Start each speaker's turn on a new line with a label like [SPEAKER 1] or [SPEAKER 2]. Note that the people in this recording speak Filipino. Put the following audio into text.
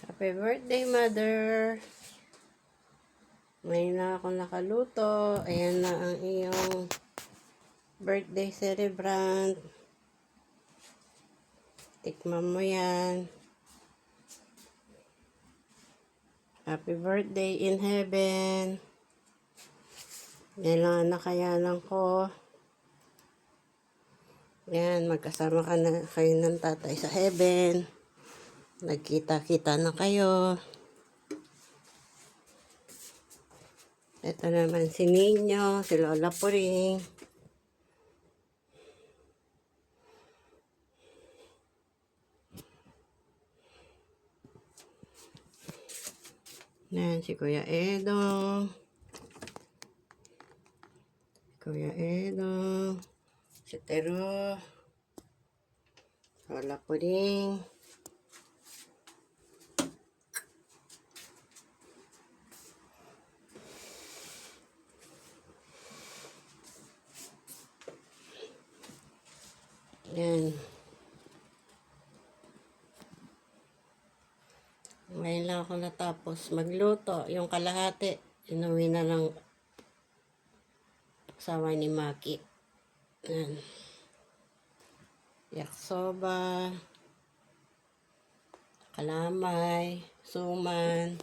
[SPEAKER 1] Happy birthday, Mother! Ngayon na ako nakaluto. Ayan na ang iyong birthday celebrant. Tikman mo yan. Happy birthday in heaven. Yan lang ang nakayanan ko. Yan, magkasama ka na kayo ng tatay sa heaven. Nagkita-kita na kayo. Ito naman si Ninyo, si Lola Puring. Yan, si Kuya Edong. Kuya Edong. Si Tero. Lola Puring. Yan. Ngayon lang ako natapos magluto. Yung kalahati, inuwi na ng asawa ni Maki. Yan. Yaksoba, kalamay, suman.